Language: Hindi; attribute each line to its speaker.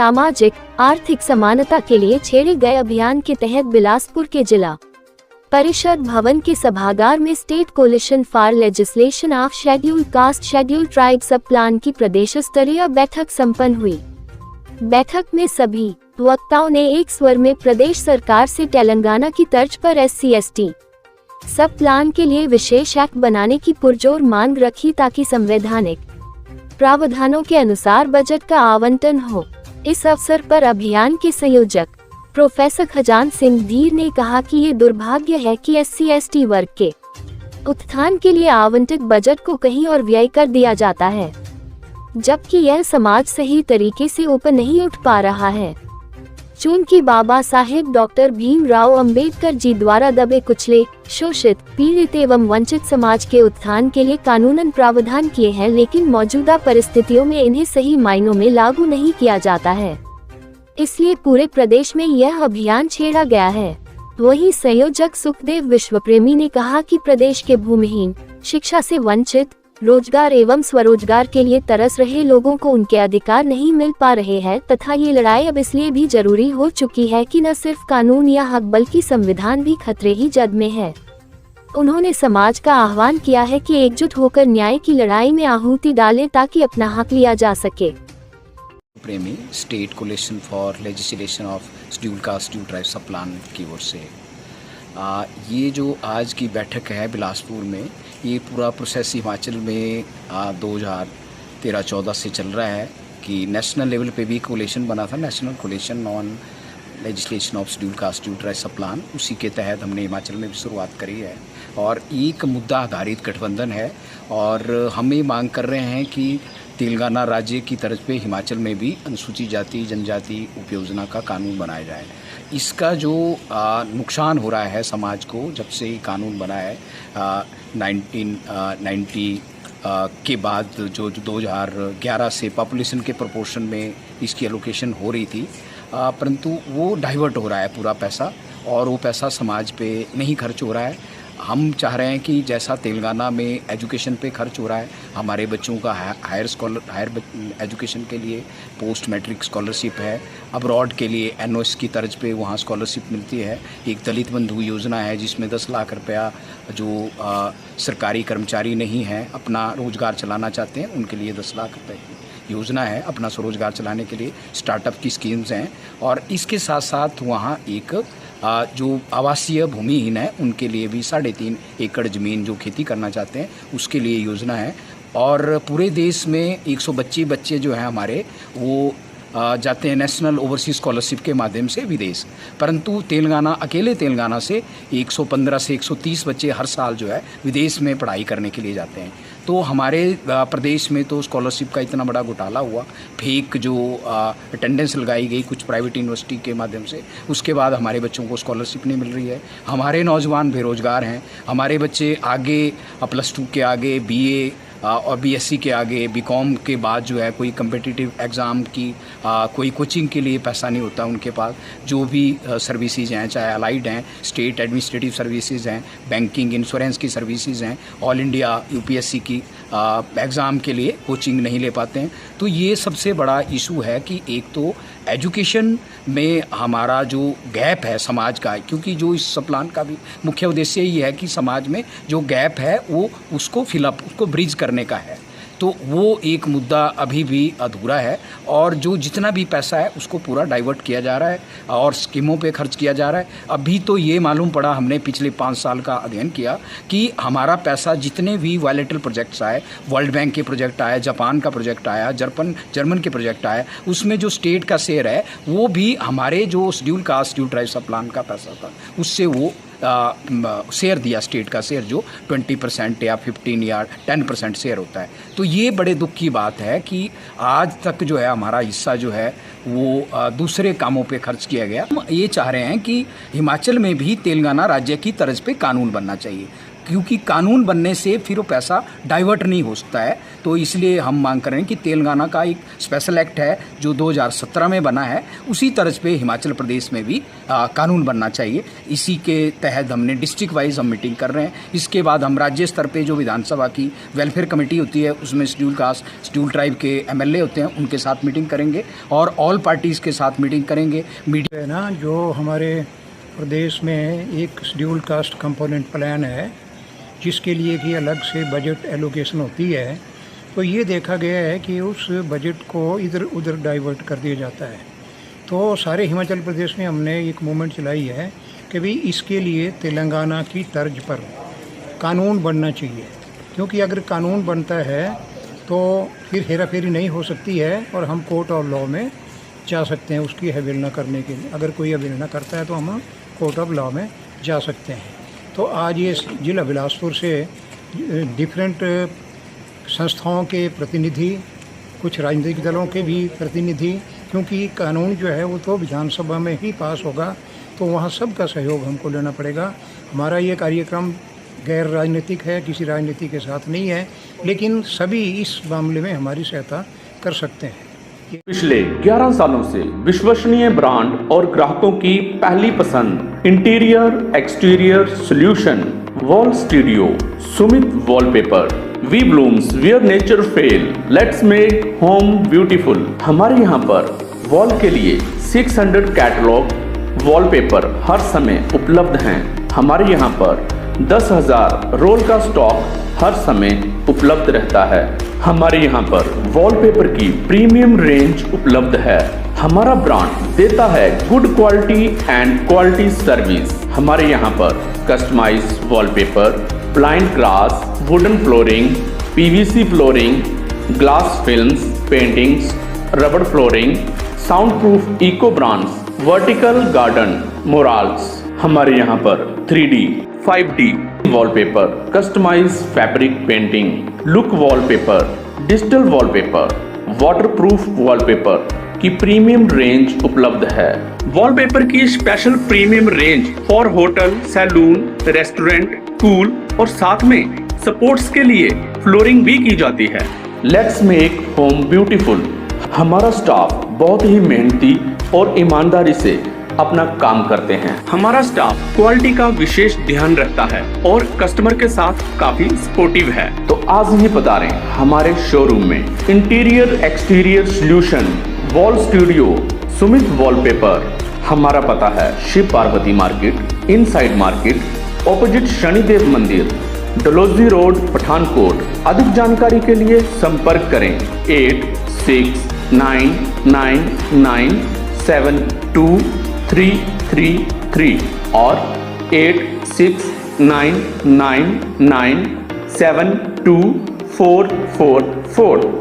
Speaker 1: सामाजिक आर्थिक समानता के लिए छेड़े गए अभियान के तहत बिलासपुर के जिला परिषद भवन के सभागार में state coalition for legislation of scheduled caste scheduled tribe sub plan की प्रदेश स्तरीय बैठक संपन्न हुई। बैठक में सभी वक्ताओं ने एक स्वर में प्रदेश सरकार से तेलंगाना की तर्ज पर SC/ST सब प्लान के लिए विशेष एक्ट बनाने की पुरजोर मांग रखी ताकि संवैधानिक प्रावधानों के अनुसार बजट का आवंटन हो। इस अवसर पर अभियान के संयोजक प्रोफेसर खजान सिंह धीर ने कहा कि ये दुर्भाग्य है कि SC/ST वर्ग के उत्थान के लिए आवंटित बजट को कहीं और व्यय कर दिया जाता है, जबकि यह समाज सही तरीके से ऊपर नहीं उठ पा रहा है। चूंकि बाबा साहेब डॉक्टर भीमराव अंबेडकर जी द्वारा दबे कुचले, शोषित, पीड़ित एवं वंचित समाज के उत्थान के लिए कानूनन प्रावधान किए हैं, लेकिन मौजूदा परिस्थितियों में इन्हें सही मायनों में लागू नहीं किया जाता है, इसलिए पूरे प्रदेश में यह अभियान छेड़ा गया है। वहीं संयोजक सुखदेव विश्वप्रेमी ने कहा कि प्रदेश के भूमिहीन, शिक्षा से वंचित, रोजगार एवं स्वरोजगार के लिए तरस रहे लोगों को उनके अधिकार नहीं मिल पा रहे हैं तथा ये लड़ाई अब इसलिए भी जरूरी हो चुकी है कि न सिर्फ कानून या हक बल्कि संविधान भी खतरे ही जद में है। उन्होंने समाज का आह्वान किया है कि एकजुट होकर न्याय की लड़ाई में आहुति डालें ताकि अपना हक लिया जा सके।
Speaker 2: प्रेमी state coalition for legislation of scheduled caste scheduled tribe sub plan की ओर से ये जो आज की बैठक है बिलासपुर में, ये पूरा प्रोसेस हिमाचल में 2013-14 से चल रहा है कि नेशनल लेवल पे भी कोलिशन बना था, national coalition on legislation of scheduled caste scheduled tribe sub plan. उसी के तहत हमने हिमाचल में भी शुरुआत करी है और एक मुद्दा आधारित गठबंधन है और हम ये मांग कर रहे हैं कि तेलंगाना राज्य की तर्ज पे हिमाचल में भी अनुसूचित जाति जनजाति उपयोजना का कानून बनाया जाए। इसका जो नुकसान हो रहा है समाज को जब से ये कानून बना है 1990 के बाद जो 2011 से पॉपुलेशन के प्रोपोर्शन में इसकी एलोकेशन हो रही थी, परंतु वो डाइवर्ट हो रहा है पूरा पैसा और वो पैसा समाज पे नहीं खर्च हो रहा है। हम चाह रहे हैं कि जैसा तेलंगाना में एजुकेशन पे खर्च हो रहा है, हमारे बच्चों का हायर एजुकेशन के लिए पोस्ट मैट्रिक स्कॉलरशिप है, अब्रॉड के लिए NOS की तर्ज पे वहाँ स्कॉलरशिप मिलती है। एक दलित बंधु योजना है जिसमें 10 लाख रुपया जो सरकारी कर्मचारी नहीं हैं अपना रोज़गार चलाना चाहते हैं उनके लिए 10 लाख रुपये की योजना है अपना स्वरोजगार चलाने के लिए। स्टार्टअप की स्कीम्स हैं और इसके साथ साथ वहाँ एक जो आवासीय भूमिहीन है उनके लिए भी 3.5 एकड़ ज़मीन जो खेती करना चाहते हैं उसके लिए योजना है। और पूरे देश में 125 बच्चे जो हैं हमारे वो जाते हैं नेशनल ओवरसीज स्कॉलरशिप के माध्यम से विदेश, परंतु अकेले तेलंगाना से 115 से 130 बच्चे हर साल जो है विदेश में पढ़ाई करने के लिए जाते हैं। तो हमारे प्रदेश में तो स्कॉलरशिप का इतना बड़ा घोटाला हुआ, फेक जो अटेंडेंस लगाई गई कुछ प्राइवेट यूनिवर्सिटी के माध्यम से, उसके बाद हमारे बच्चों को स्कॉलरशिप नहीं मिल रही है। हमारे नौजवान बेरोज़गार हैं, हमारे बच्चे आगे +2 के आगे BA और BSc के आगे BCom के बाद जो है कोई कम्पिटिटिव एग्ज़ाम की कोई कोचिंग के लिए पैसा नहीं होता उनके पास। जो भी सर्विसेज हैं, चाहे अलाइड हैं, स्टेट एडमिनिस्ट्रेटिव सर्विसेज हैं, बैंकिंग इंश्योरेंस की सर्विसेज हैं, ऑल इंडिया UPSC की एग्ज़ाम के लिए कोचिंग नहीं ले पाते हैं। तो ये सबसे बड़ा इशू है कि एक तो एजुकेशन में हमारा जो गैप है समाज का, क्योंकि जो इस प्लान का भी मुख्य उद्देश्य ये है कि समाज में जो गैप है वो उसको फिलअप, उसको ब्रिज करने का है। तो वो एक मुद्दा अभी भी अधूरा है और जो जितना भी पैसा है उसको पूरा डाइवर्ट किया जा रहा है और स्कीमों पे खर्च किया जा रहा है। अभी तो ये मालूम पड़ा, हमने पिछले 5 साल का अध्ययन किया कि हमारा पैसा जितने भी बायलैटरल प्रोजेक्ट्स आए, वर्ल्ड बैंक के प्रोजेक्ट आए, जापान का प्रोजेक्ट आया, जर्मन के प्रोजेक्ट आए, उसमें जो स्टेट का शेयर है वो भी हमारे जो schedule caste schedule tribe sub plan का पैसा था उससे वो शेयर दिया, स्टेट का शेयर जो 20% या 15 या 10% शेयर होता है। तो ये बड़े दुख की बात है कि आज तक जो है हमारा हिस्सा जो है वो दूसरे कामों पे खर्च किया गया। हम ये चाह रहे हैं कि हिमाचल में भी तेलंगाना राज्य की तर्ज पे कानून बनना चाहिए, क्योंकि कानून बनने से फिर वो पैसा डाइवर्ट नहीं हो सकता है। तो इसलिए हम मांग कर रहे हैं कि तेलंगाना का एक स्पेशल एक्ट है जो 2017 में बना है, उसी तर्ज पे हिमाचल प्रदेश में भी कानून बनना चाहिए। इसी के तहत हमने डिस्ट्रिक्ट वाइज हम मीटिंग कर रहे हैं। इसके बाद हम राज्य स्तर पे जो विधानसभा की वेलफेयर कमेटी होती है उसमें शेड्यूल कास्ट शेड्यूल ट्राइब के MLA होते हैं, उनके साथ मीटिंग करेंगे और ऑल पार्टीज़ के साथ मीटिंग करेंगे।
Speaker 3: है ना, जो हमारे प्रदेश में एक शेड्यूल कास्ट कंपोनेंट प्लान है जिसके लिए कि अलग से बजट एलोकेशन होती है, तो ये देखा गया है कि उस बजट को इधर उधर डाइवर्ट कर दिया जाता है। तो सारे हिमाचल प्रदेश में हमने एक मूवमेंट चलाई है कि भाई इसके लिए तेलंगाना की तर्ज पर कानून बनना चाहिए, क्योंकि अगर कानून बनता है तो फिर हेरा फेरी नहीं हो सकती है और हम कोर्ट ऑफ लॉ में जा सकते हैं उसकी अवहेलना करने के लिए। अगर कोई अवहेलना करता है तो हम कोर्ट ऑफ लॉ में जा सकते हैं। तो आज ये जिला बिलासपुर से डिफरेंट संस्थाओं के प्रतिनिधि, कुछ राजनीतिक दलों के भी प्रतिनिधि, क्योंकि कानून जो है वो तो विधानसभा में ही पास होगा, तो वहाँ सबका सहयोग हमको लेना पड़ेगा। हमारा ये कार्यक्रम गैर राजनीतिक है, किसी राजनीति के साथ नहीं है, लेकिन सभी इस मामले में हमारी सहायता कर सकते हैं।
Speaker 4: पिछले 11 सालों से विश्वसनीय ब्रांड और ग्राहकों की पहली पसंद interior exterior solution wall studio Sumit wallpaper we blooms where nature fail let's make home beautiful. हमारे यहाँ पर वॉल के लिए 600 कैटलॉग वॉलपेपर हर समय उपलब्ध हैं। हमारे यहाँ पर 10,000 रोल का स्टॉक हर समय उपलब्ध रहता है। हमारे यहाँ पर वॉलपेपर की प्रीमियम रेंज उपलब्ध है। हमारा ब्रांड देता है good quality and quality service. हमारे यहाँ पर customize wallpaper, blind glass, wooden flooring, PVC flooring, glass films, paintings, रबड़ flooring, sound proof eco brands, vertical garden, murals. हमारे यहाँ पर 3D 5D wallpaper, customize fabric painting, look wallpaper, digital wallpaper, waterproof wallpaper की प्रीमियम रेंज उपलब्ध है। वॉलपेपर की special premium range for hotel, salon, restaurant, school और साथ में सपोर्ट्स के लिए फ्लोरिंग भी की जाती है। Let's make home beautiful. हमारा स्टाफ बहुत ही मेहनती और ईमानदारी से अपना काम करते हैं। हमारा स्टाफ क्वालिटी का विशेष ध्यान रखता है और कस्टमर के साथ काफी सपोर्टिव है। तो आज ही पधारें हमारे शोरूम में। Interior exterior solution wall studio Sumit wallpaper. हमारा पता है Shiv Parvati market, inside market, opposite Shanidev मंदिर, डलोजी रोड, पठानकोट। अधिक जानकारी के लिए संपर्क करें 8699972333 और 8699972444।